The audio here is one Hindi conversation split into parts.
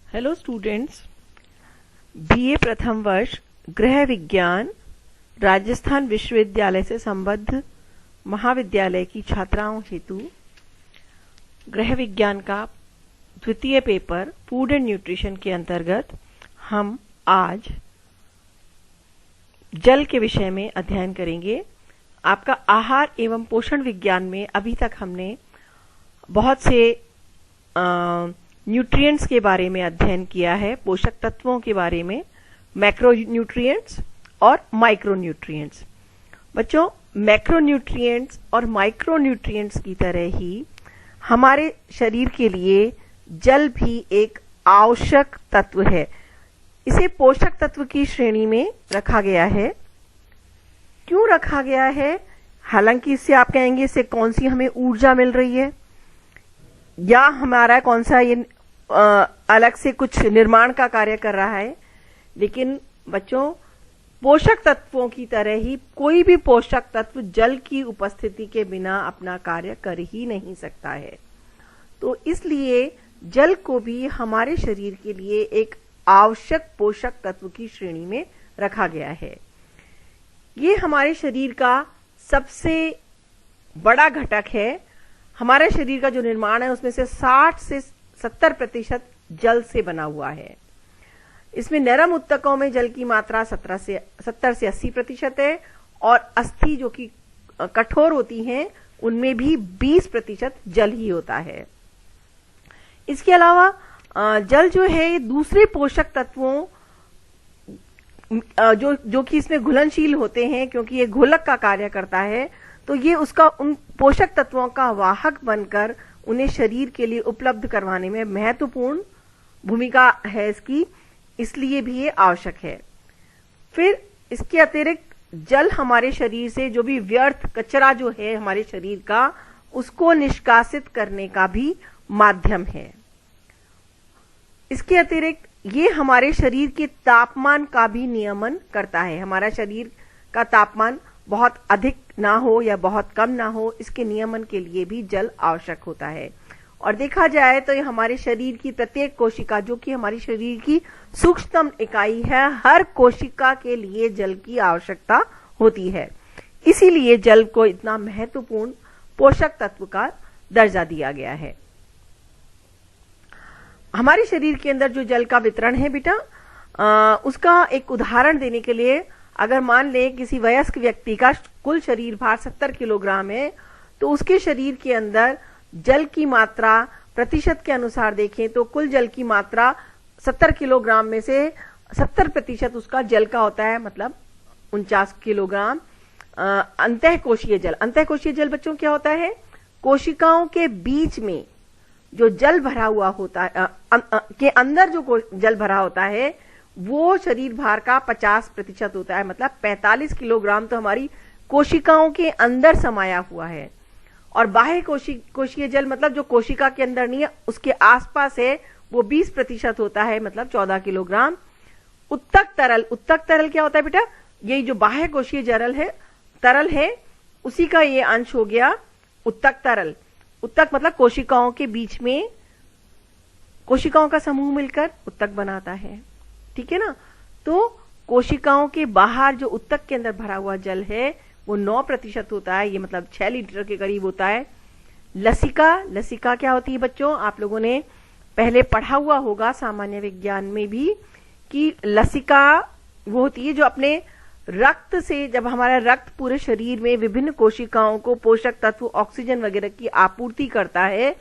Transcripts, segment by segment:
हेलो स्टूडेंट्स, बीए प्रथम वर्ष गृह विज्ञान राजस्थान विश्वविद्यालय से संबद्ध महाविद्यालय की छात्राओं हेतु गृह विज्ञान का द्वितीय पेपर फूड एंड न्यूट्रिशन के अंतर्गत हम आज जल के विषय में अध्ययन करेंगे। आपका आहार एवं पोषण विज्ञान में अभी तक हमने बहुत से न्यूट्रिएंट्स के बारे में अध्ययन किया है, पोषक तत्वों के बारे में, मैक्रो न्यूट्रिएंट्स और माइक्रो न्यूट्रिएंट्स। बच्चों, मैक्रो न्यूट्रिएंट्स और माइक्रो न्यूट्रिएंट्स की तरह ही हमारे शरीर के लिए जल भी एक आवश्यक तत्व है। इसे पोषक तत्व की श्रेणी में रखा गया है। क्यों रखा गया है? हालांकि इससे आप कहेंगे इससे कौन सी हमें ऊर्जा मिल रही है या हमारा कौन सा ये अलग से कुछ निर्माण का कार्य कर रहा है, लेकिन बच्चों पोषक तत्वों की तरह ही कोई भी पोषक तत्व जल की उपस्थिति के बिना अपना कार्य कर ही नहीं सकता है। तो इसलिए जल को भी हमारे शरीर के लिए एक आवश्यक पोषक तत्व की श्रेणी में रखा गया है। ये हमारे शरीर का सबसे बड़ा घटक है। हमारे शरीर का जो निर्माण है उसमें से 60 से 70% जल से बना हुआ है। इसमें नरम ऊतकों में जल की मात्रा 70 से 80% है और अस्थि जो कि कठोर होती हैं उनमें भी 20% जल ही होता है। इसके अलावा जल जो है ये दूसरे पोषक तत्वों जो कि इसमें घुलनशील होते हैं, क्योंकि ये घोलक का कार्य करता है, तो ये उसका उन पोषक तत्वों का वाहक बनकर उन्हें शरीर के लिए उपलब्ध करवाने में महत्वपूर्ण भूमिका है इसकी, इसलिए भी ये आवश्यक है। फिर इसके अतिरिक्त जल हमारे शरीर से जो भी व्यर्थ कचरा जो है हमारे शरीर का, उसको निष्कासित करने का भी माध्यम है। इसके अतिरिक्त ये हमारे शरीर के तापमान का भी नियमन करता है। हमारा शरीर का तापमान बहुत अधिक ना हो या बहुत कम ना हो, इसके नियमन के लिए भी जल आवश्यक होता है। और देखा जाए तो ये हमारे शरीर की प्रत्येक कोशिका, जो कि हमारी शरीर की सूक्ष्मतम इकाई है, हर कोशिका के लिए जल की आवश्यकता होती है। इसीलिए जल को इतना महत्वपूर्ण पोषक तत्व का दर्जा दिया गया है। हमारे शरीर के अंदर जो जल का वितरण है बेटा, उसका एक उदाहरण देने के लिए, अगर मान लें किसी वयस्क व्यक्ति का कुल शरीर भार 70 किलोग्राम है, तो उसके शरीर के अंदर जल की मात्रा प्रतिशत के अनुसार देखें तो कुल जल की मात्रा 70 किलोग्राम में से 70% उसका जल का होता है, मतलब 49 किलोग्राम अंतःकोशीय जल। अंतःकोशीय जल बच्चों क्या होता है? कोशिकाओं के बीच में जो जल भरा हुआ होता है, के अंदर जो जल भरा होता है, वो शरीर भार का 50% होता है, मतलब 45 किलोग्राम तो हमारी कोशिकाओं के अंदर समाया हुआ है। और बाह्य कोशिकीय जल, मतलब जो कोशिका के अंदर नहीं है उसके आसपास है, वो 20% होता है, मतलब 14 किलोग्राम। उत्तक तरल क्या होता है बेटा? ये जो बाह्य कोशिकीय तरल है उसी का ये अंश हो गया उत्तक तरल। उत्तक मतलब कोशिकाओं के बीच में कोशिकाओं का समूह मिलकर उत्तक बनाता है, ठीक है ना। तो कोशिकाओं के बाहर जो उत्तक के अंदर भरा हुआ जल है वो 9% होता है, ये मतलब 6 लीटर के करीब होता है। लसिका क्या होती है बच्चों? आप लोगों ने पहले पढ़ा हुआ होगा सामान्य विज्ञान में भी कि लसिका वो होती है जो अपने रक्त से, जब हमारा रक्त पूरे शरीर में विभिन्न कोशिकाओं को पोषक तत्व, ऑक्सीजन वगैरह की आपूर्ति करता है,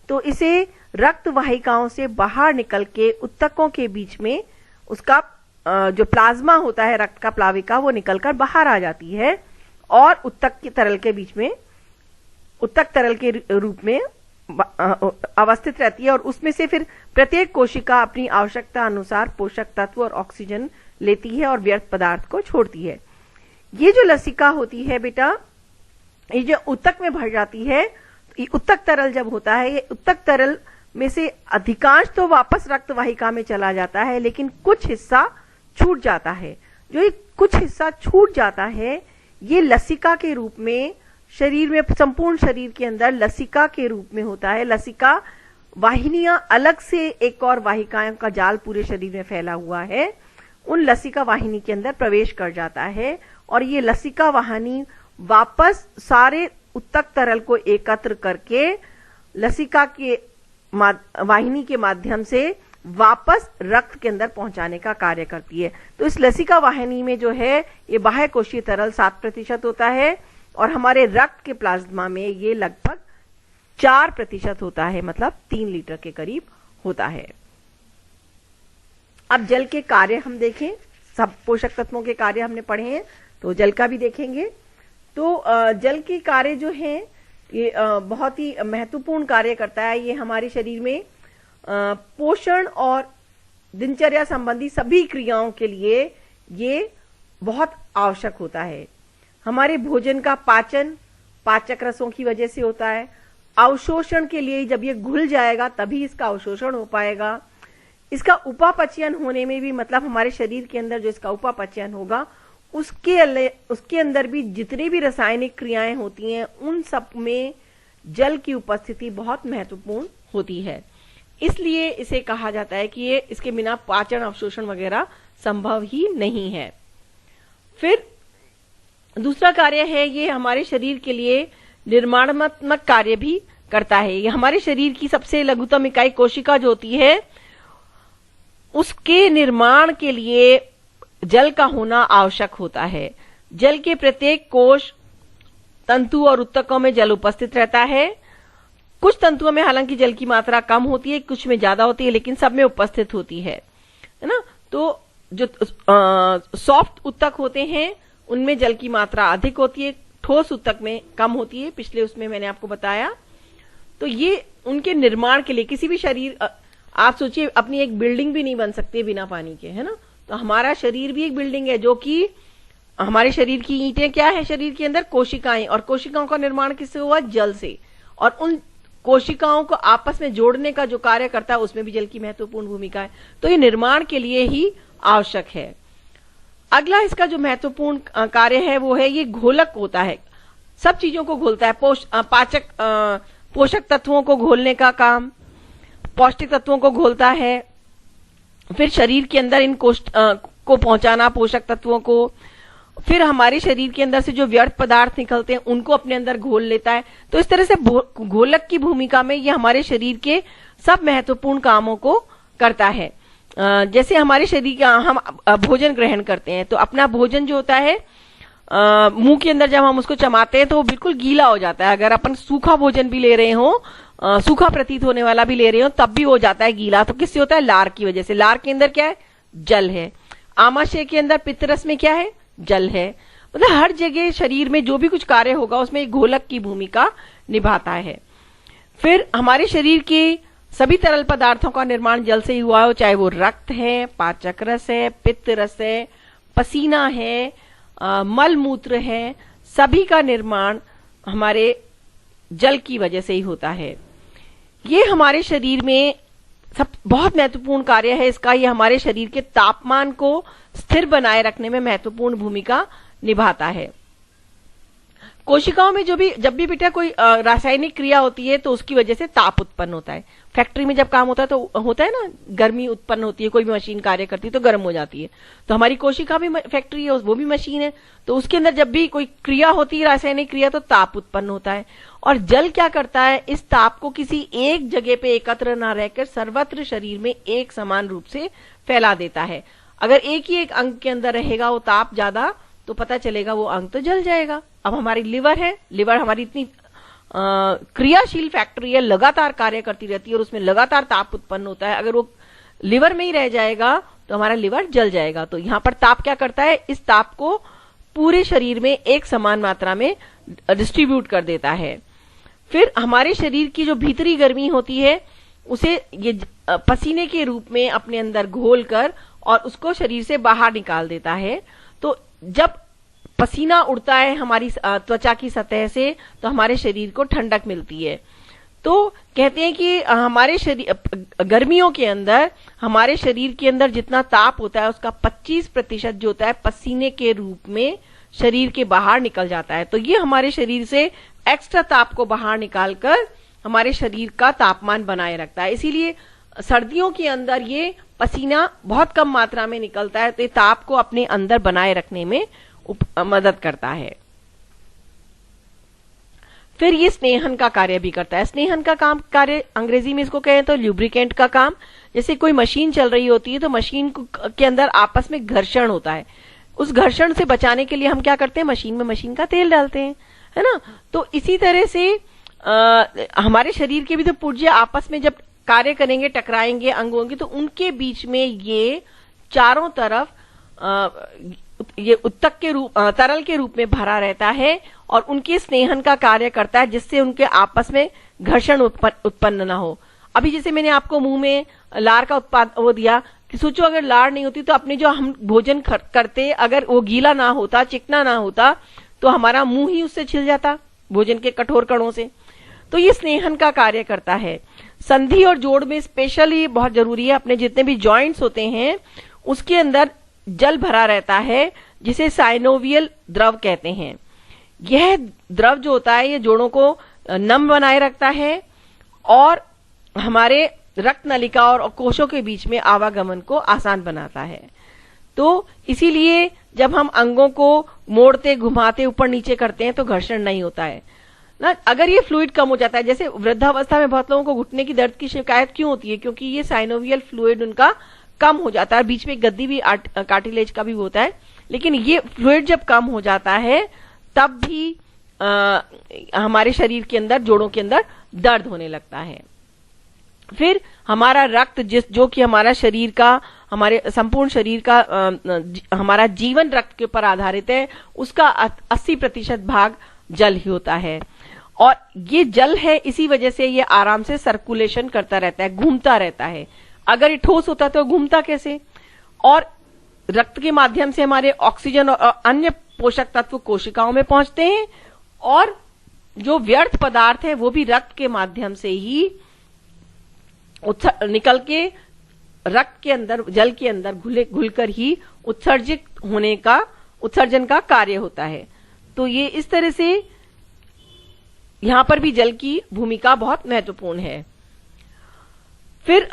तो इसे रक्त वाहिकाओं से बाहर निकल के उत्तकों के बीच में उसका जो प्लाज्मा होता है, रक्त का प्लाविका, वो निकलकर बाहर आ जाती है और उत्तक के तरल के बीच में, उत्तक तरल के रूप में अवस्थित रहती है। और उसमें से फिर प्रत्येक कोशिका अपनी आवश्यकता अनुसार पोषक तत्व और ऑक्सीजन लेती है और व्यर्थ पदार्थ को छोड़ती है। ये जो लसिका होती है बेटा, ये जो उत्तक में भर जाती है, ये उत्तक तरल जब होता है, ये उत्तक तरल में से अधिकांश तो वापस रक्त वाहिका में चला जाता है, लेकिन कुछ हिस्सा छूट जाता है। जो ये कुछ हिस्सा छूट जाता है, ये लसिका के रूप में शरीर में, संपूर्ण शरीर के अंदर लसिका के रूप में होता है। लसिका वाहिनियां अलग से एक और वाहिकाओं का जाल पूरे शरीर में फैला हुआ है, उन लसिका वाहिनी के अंदर प्रवेश कर जाता है और ये लसिका वाहिनी वापस सारे उत्तक तरल को एकत्र करके लसिका के वाहिनी के माध्यम से वापस रक्त के अंदर पहुंचाने का कार्य करती है। तो इस लसिका वाहिनी में जो है ये बाह्य कोशीय तरल 7% होता है और हमारे रक्त के प्लाज्मा में ये लगभग 4% होता है, मतलब 3 लीटर के करीब होता है। अब जल के कार्य हम देखें, सब पोषक तत्वों के कार्य हमने पढ़े हैं तो जल का भी देखेंगे। तो जल के कार्य जो हैं ये बहुत ही महत्वपूर्ण कार्य करता है। ये हमारे शरीर में पोषण और दिनचर्या संबंधी सभी क्रियाओं के लिए ये बहुत आवश्यक होता है। हमारे भोजन का पाचन पाचक रसों की वजह से होता है। अवशोषण के लिए जब ये घुल जाएगा तभी इसका अवशोषण हो पाएगा। इसका उपापचयन होने में भी, मतलब हमारे शरीर के अंदर जो इसका उपापचयन होगा उसके अंदर भी जितनी भी रासायनिक क्रियाएं होती हैं उन सब में जल की उपस्थिति बहुत महत्वपूर्ण होती है। इसलिए इसे कहा जाता है कि ये इसके बिना पाचन अवशोषण वगैरह संभव ही नहीं है। फिर दूसरा कार्य है, ये हमारे शरीर के लिए निर्माणात्मक कार्य भी करता है। ये हमारे शरीर की सबसे लघुतम इकाई कोशिका जो होती है उसके निर्माण के लिए जल का होना आवश्यक होता है। जल के प्रत्येक कोश, तंतु और उत्तकों में जल उपस्थित रहता है। कुछ तंतुओं में हालांकि जल की मात्रा कम होती है, कुछ में ज्यादा होती है, लेकिन सब में उपस्थित होती है ना। तो जो सॉफ्ट उत्तक होते हैं उनमें जल की मात्रा अधिक होती है, ठोस उत्तक में कम होती है। पिछले उसमें मैंने आपको बताया। तो ये उनके निर्माण के लिए किसी भी शरीर, आप सोचिए अपनी एक बिल्डिंग भी नहीं बन सकती बिना पानी के, है ना। तो हमारा शरीर भी एक बिल्डिंग है, जो कि हमारे शरीर की ईंटें क्या है, शरीर के अंदर कोशिकाएं, और कोशिकाओं का निर्माण किससे हुआ, जल से। और उन कोशिकाओं को आपस में जोड़ने का जो कार्य करता है उसमें भी जल की महत्वपूर्ण भूमिका है। तो ये निर्माण के लिए ही आवश्यक है। अगला इसका जो महत्वपूर्ण कार्य है वो है, ये घोलक होता है, सब चीजों को घोलता है। पोषक तत्वों को घोलने का काम, पौष्टिक तत्वों को घोलता है। फिर शरीर के अंदर इन को पहुंचाना पोषक तत्वों को। फिर हमारे शरीर के अंदर से जो व्यर्थ पदार्थ निकलते हैं उनको अपने अंदर घोल लेता है। तो इस तरह से घोलक की भूमिका में ये हमारे शरीर के सब महत्वपूर्ण कामों को करता है। जैसे हमारे शरीर का हम भोजन ग्रहण करते हैं तो अपना भोजन जो होता है मुंह के अंदर जब हम उसको चबाते हैं तो वो बिल्कुल गीला हो जाता है। अगर अपन सूखा भोजन भी ले रहे हो, सूखा प्रतीत होने वाला भी ले रहे हो, तब भी हो जाता है गीला। तो किससे होता है, लार की वजह से। लार के अंदर क्या है, जल है। आमाशय के अंदर पित्तरस में क्या है, जल है। मतलब हर जगह शरीर में जो भी कुछ कार्य होगा उसमें घोलक की भूमिका निभाता है। फिर हमारे शरीर के सभी तरल पदार्थों का निर्माण जल से ही हुआ हो, चाहे वो रक्त है, पाचक रस है, पित्त रस है, पसीना है, मल मूत्र है, सभी का निर्माण हमारे जल की वजह से ही होता है। ये हमारे शरीर में सब बहुत महत्वपूर्ण कार्य है इसका। ये हमारे शरीर के तापमान को स्थिर बनाए रखने में महत्वपूर्ण भूमिका निभाता है। कोशिकाओं में जब भी बेटा कोई रासायनिक क्रिया होती है तो उसकी वजह से ताप उत्पन्न होता है। फैक्ट्री में जब काम होता है तो होता है ना, गर्मी उत्पन्न होती है, कोई भी मशीन कार्य करती है तो गर्म हो जाती है। तो हमारी कोशिका भी फैक्ट्री है, वो भी मशीन है। तो उसके अंदर जब भी कोई क्रिया होती है, रासायनिक क्रिया, तो ताप उत्पन्न होता है। और जल क्या करता है, इस ताप को किसी एक जगह पे एकत्र न रहकर सर्वत्र शरीर में एक समान रूप से फैला देता है। अगर एक ही एक अंग के अंदर रहेगा वो ताप ज्यादा, तो पता चलेगा वो अंग तो जल जाएगा। अब हमारी लिवर है, लिवर हमारी इतनी क्रियाशील फैक्ट्री है, लगातार कार्य करती रहती है और उसमें लगातार ताप उत्पन्न होता है। अगर वो लिवर में ही रह जाएगा तो हमारा लिवर जल जाएगा। तो यहाँ पर ताप क्या करता है, इस ताप को पूरे शरीर में एक समान मात्रा में डिस्ट्रीब्यूट कर देता है। फिर हमारे शरीर की जो भीतरी गर्मी होती है उसे ये पसीने के रूप में अपने अंदर घोल कर और उसको शरीर से बाहर निकाल देता है। तो जब पसीना उड़ता है हमारी त्वचा की सतह से तो हमारे शरीर को ठंडक मिलती है। तो कहते हैं कि हमारे शरीर गर्मियों के अंदर हमारे शरीर के अंदर जितना ताप होता है उसका 25% जो होता है पसीने के रूप में शरीर के बाहर निकल जाता है। तो ये हमारे शरीर से एक्स्ट्रा ताप को बाहर निकालकर हमारे शरीर का तापमान बनाए रखता है। इसीलिए सर्दियों के अंदर ये पसीना बहुत कम मात्रा में निकलता है, तो ये ताप को अपने अंदर बनाए रखने में मदद करता है। फिर ये स्नेहन का कार्य भी करता है। स्नेहन का काम कार्य अंग्रेजी में इसको कहें तो ल्यूब्रिकेंट का काम। जैसे कोई मशीन चल रही होती है तो मशीन के अंदर आपस में घर्षण होता है, उस घर्षण से बचाने के लिए हम क्या करते हैं, मशीन में मशीन का तेल डालते हैं, है ना। तो इसी तरह से हमारे शरीर के भी तो पुर्जे आपस में जब कार्य करेंगे, टकराएंगे अंगों की, तो उनके बीच में ये चारों तरफ ये उत्तक के रूप तरल के रूप में भरा रहता है और उनके स्नेहन का कार्य करता है, जिससे उनके आपस में घर्षण उत्पन्न ना हो। अभी जैसे मैंने आपको मुंह में लार का उत्पाद वो दिया कि सोचो अगर लार नहीं होती तो अपने जो हम भोजन करते, अगर वो गीला ना होता, चिकना ना होता, तो हमारा मुंह ही उससे छिल जाता भोजन के कठोर कणों से। तो ये स्नेहन का कार्य करता है। संधि और जोड़ में स्पेशली बहुत जरूरी है, अपने जितने भी जॉइंट्स होते हैं उसके अंदर जल भरा रहता है, जिसे साइनोवियल द्रव कहते हैं। यह द्रव जो होता है ये जोड़ों को नम बनाए रखता है और हमारे रक्त नलिका और कोशों के बीच में आवागमन को आसान बनाता है। तो इसीलिए जब हम अंगों को मोड़ते, घुमाते, ऊपर नीचे करते हैं तो घर्षण नहीं होता है ना। अगर ये फ्लूइड कम हो जाता है, जैसे वृद्धावस्था में बहुत लोगों को घुटने की दर्द की शिकायत क्यों होती है, क्योंकि ये साइनोवियल फ्लूइड उनका कम हो जाता है। बीच में गद्दी भी कार्टिलेज का भी होता है, लेकिन ये फ्लूइड जब कम हो जाता है तब भी हमारे शरीर के अंदर, जोड़ों के अंदर दर्द होने लगता है। फिर हमारा रक्त जो कि हमारा शरीर का, हमारे संपूर्ण शरीर का हमारा जीवन रक्त के ऊपर आधारित है, उसका 80% भाग जल ही होता है। और ये जल है, इसी वजह से ये आराम से सर्कुलेशन करता रहता है, घूमता रहता है। अगर ये ठोस होता तो घूमता कैसे। और रक्त के माध्यम से हमारे ऑक्सीजन और अन्य पोषक तत्व कोशिकाओं में पहुंचते हैं, और जो व्यर्थ पदार्थ है वो भी रक्त के माध्यम से ही निकल के रक्त के अंदर, जल के अंदर घुलकर ही उत्सर्जन का कार्य होता है। तो ये इस तरह से यहां पर भी जल की भूमिका बहुत महत्वपूर्ण है। फिर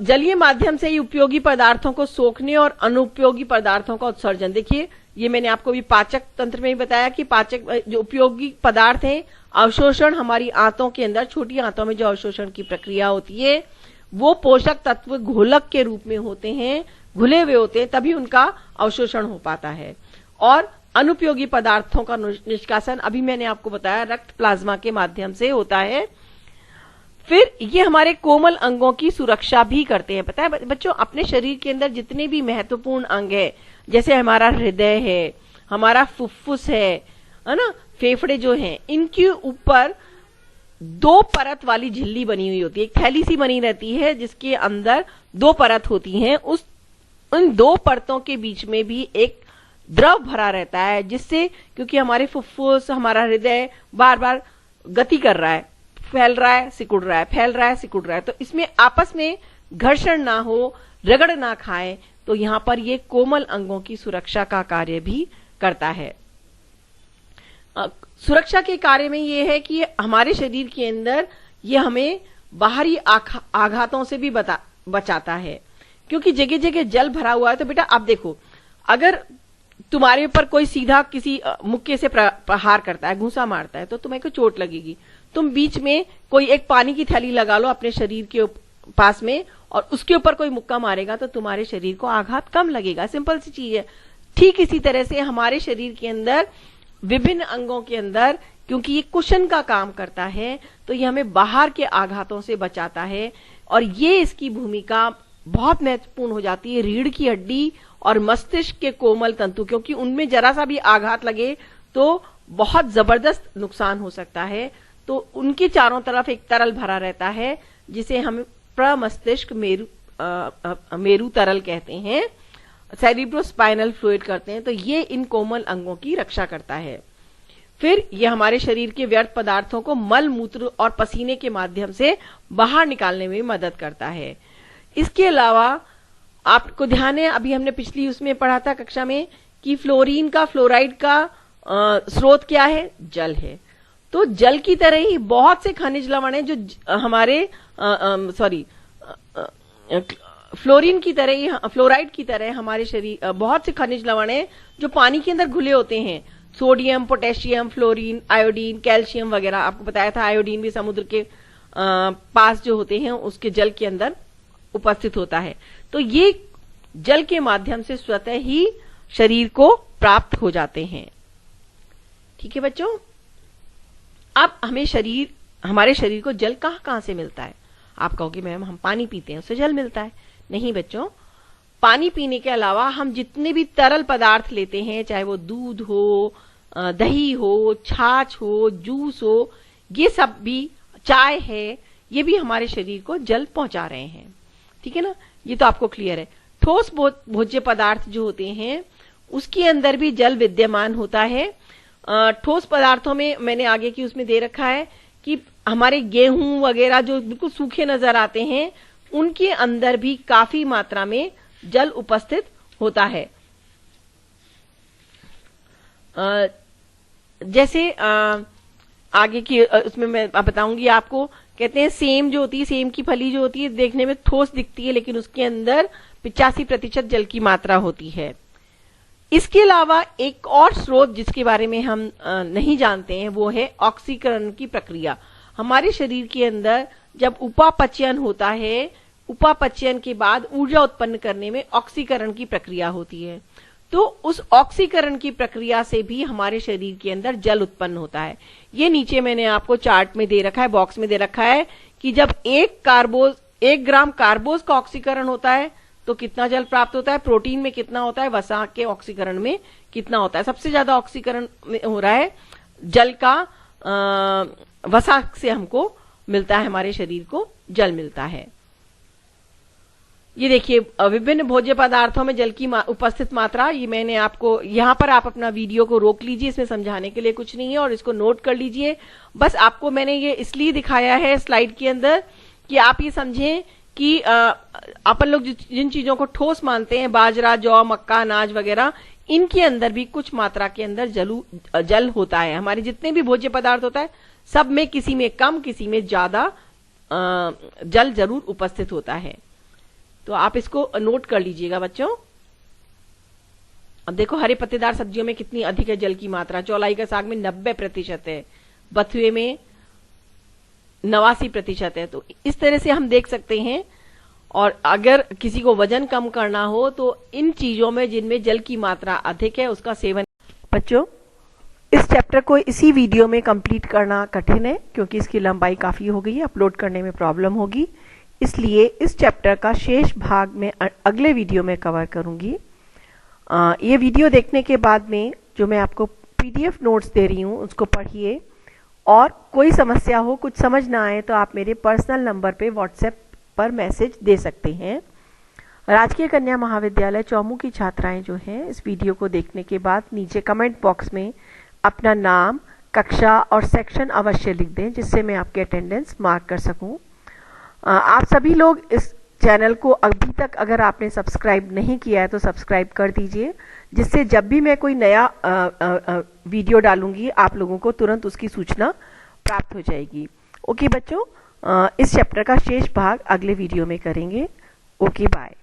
जलीय माध्यम से ही उपयोगी पदार्थों को सोखने और अनुपयोगी पदार्थों का उत्सर्जन। देखिए, ये मैंने आपको भी पाचक तंत्र में ही बताया कि पाचक जो उपयोगी पदार्थ हैं, अवशोषण हमारी आंतों के अंदर, छोटी आंतों में जो अवशोषण की प्रक्रिया होती है, वो पोषक तत्व घोलक के रूप में होते हैं, घुले हुए होते हैं, तभी उनका अवशोषण हो पाता है। और अनुपयोगी पदार्थों का निष्कासन अभी मैंने आपको बताया रक्त प्लाज्मा के माध्यम से होता है। फिर ये हमारे कोमल अंगों की सुरक्षा भी करते हैं। पता है बच्चों, अपने शरीर के अंदर जितने भी महत्वपूर्ण अंग है, जैसे हमारा हृदय है, हमारा फुफ्फुस है ना, फेफड़े जो हैं, इनके ऊपर 2 परत वाली झिल्ली बनी हुई होती है, एक थैली सी बनी रहती है जिसके अंदर 2 परत होती हैं। उन 2 परतों के बीच में भी एक द्रव भरा रहता है, जिससे, क्योंकि हमारे फुफ्फुस, हमारा हृदय बार बार गति कर रहा है, फैल रहा है, सिकुड़ रहा है, फैल रहा है, सिकुड़ रहा है, तो इसमें आपस में घर्षण ना हो, रगड़ ना खाए, तो यहां पर ये कोमल अंगों की सुरक्षा का कार्य भी करता है। सुरक्षा के कार्य में ये है कि हमारे शरीर के अंदर ये हमें बाहरी आघातों से भी बचाता है, क्योंकि जगह जगह जल भरा हुआ है। तो बेटा आप देखो, अगर तुम्हारे ऊपर कोई सीधा किसी मुक्के से प्रहार करता है, घूंसा मारता है, तो तुम्हें को चोट लगेगी। तुम बीच में कोई एक पानी की थैली लगा लो अपने शरीर के पास में, और उसके ऊपर कोई मुक्का मारेगा तो तुम्हारे शरीर को आघात कम लगेगा। सिंपल सी चीज है। ठीक इसी तरह से हमारे शरीर के अंदर विभिन्न अंगों के अंदर, क्योंकि ये कुशन का काम करता है, तो ये हमें बाहर के आघातों से बचाता है। और ये इसकी भूमिका बहुत महत्वपूर्ण हो जाती है रीढ़ की हड्डी और मस्तिष्क के कोमल तंतु, क्योंकि उनमें जरा सा भी आघात लगे तो बहुत जबरदस्त नुकसान हो सकता है। तो उनके चारों तरफ एक तरल भरा रहता है, जिसे हम प्रमस्तिष्क मेरु तरल कहते हैं, सेरिब्रोस्पाइनल फ्लूइड करते हैं। तो ये इन कोमल अंगों की रक्षा करता है। फिर ये हमारे शरीर के व्यर्थ पदार्थों को मल, मूत्र और पसीने के माध्यम से बाहर निकालने में मदद करता है। इसके अलावा आपको ध्यान है, अभी हमने पिछली उसमें पढ़ा था कक्षा में कि फ्लोराइड का स्रोत क्या है? जल है। तो जल की तरह ही बहुत से खनिज लवण हैं जो हमारे फ्लोरीन की तरह ही, फ्लोराइड की तरह हमारे शरीर बहुत से खनिज लवण हैं जो पानी के अंदर घुले होते हैं। Sodium, potassium, fluorine, iodine, calcium वगैरह। आपको बताया था आयोडीन भी समुद्र के पास जो होते हैं उसके जल के अंदर उपस्थित होता है। तो ये जल के माध्यम से स्वतः ही शरीर को प्राप्त हो जाते हैं। ठीक है बच्चों, अब हमारे शरीर को जल कहां कहां से मिलता है? आप कहोगे मैम हम पानी पीते हैं उससे जल मिलता है। नहीं बच्चों, पानी पीने के अलावा हम जितने भी तरल पदार्थ लेते हैं, चाहे वो दूध हो, दही हो, छाछ हो, जूस हो, ये सब भी, चाय है, ये भी हमारे शरीर को जल पहुंचा रहे हैं। ठीक है ना, ये तो आपको क्लियर है। ठोस भोज्य पदार्थ जो होते हैं उसके अंदर भी जल विद्यमान होता है। ठोस पदार्थों में मैंने आगे की उसमें दे रखा है कि हमारे गेहूं वगैरह जो बिल्कुल सूखे नजर आते हैं उनके अंदर भी काफी मात्रा में जल उपस्थित होता है। जैसे आगे की उसमें मैं बताऊंगी आपको। कहते हैं सेम जो होती है, सेम की फली जो होती है देखने में ठोस दिखती है लेकिन उसके अंदर 85% जल की मात्रा होती है। इसके अलावा एक और स्रोत जिसके बारे में हम नहीं जानते हैं वो है ऑक्सीकरण की प्रक्रिया। हमारे शरीर के अंदर जब उपापचयन होता है, उपापचयन के बाद ऊर्जा उत्पन्न करने में ऑक्सीकरण की प्रक्रिया होती है। तो उस ऑक्सीकरण की प्रक्रिया से भी हमारे शरीर के अंदर जल उत्पन्न होता है। ये नीचे मैंने आपको चार्ट में दे रखा है, बॉक्स में दे रखा है कि जब 1 ग्राम कार्बोज का ऑक्सीकरण होता है तो कितना जल प्राप्त होता है, प्रोटीन में कितना होता है, वसा के ऑक्सीकरण में कितना होता है। सबसे ज्यादा ऑक्सीकरण हो रहा है जल का, वसा से हमको मिलता है, हमारे शरीर को जल मिलता है। ये देखिए विभिन्न भोज्य पदार्थों में जल की उपस्थित मात्रा, ये मैंने आपको यहाँ पर, आप अपना वीडियो को रोक लीजिए, इसमें समझाने के लिए कुछ नहीं है और इसको नोट कर लीजिए। बस आपको मैंने ये इसलिए दिखाया है स्लाइड के अंदर कि आप ये समझें कि अपन लोग जिन चीजों को ठोस मानते हैं, बाजरा, जौ, मक्का, अनाज वगैरह, इनके अंदर भी कुछ मात्रा के अंदर जल होता है। हमारे जितने भी भोज्य पदार्थ होता है सब में किसी में कम किसी में ज्यादा जल जरूर उपस्थित होता है। तो आप इसको नोट कर लीजिएगा बच्चों। अब देखो हरे पत्तेदार सब्जियों में कितनी अधिक है जल की मात्रा। चौलाई का साग में 90% है, बथुए में 89% है। तो इस तरह से हम देख सकते हैं। और अगर किसी को वजन कम करना हो तो इन चीजों में जिनमें जल की मात्रा अधिक है उसका सेवन। बच्चों, इस चैप्टर को इसी वीडियो में कंप्लीट करना कठिन है क्योंकि इसकी लंबाई काफी हो गई है, अपलोड करने में प्रॉब्लम होगी। इसलिए इस चैप्टर का शेष भाग में अगले वीडियो में कवर करूंगी। ये वीडियो देखने के बाद में जो मैं आपको PDF नोट्स दे रही हूँ उसको पढ़िए, और कोई समस्या हो, कुछ समझ ना आए तो आप मेरे पर्सनल नंबर पे WhatsApp पर मैसेज दे सकते हैं। राजकीय कन्या महाविद्यालय चौमू की छात्राएं जो हैं इस वीडियो को देखने के बाद नीचे कमेंट बॉक्स में अपना नाम, कक्षा और सेक्शन अवश्य लिख दें जिससे मैं आपके अटेंडेंस मार्क कर सकूं। आप सभी लोग इस चैनल को अभी तक अगर आपने सब्सक्राइब नहीं किया है तो सब्सक्राइब कर दीजिए, जिससे जब भी मैं कोई नया वीडियो डालूंगी आप लोगों को तुरंत उसकी सूचना प्राप्त हो जाएगी। ओके बच्चों, इस चैप्टर का शेष भाग अगले वीडियो में करेंगे। Okay bye.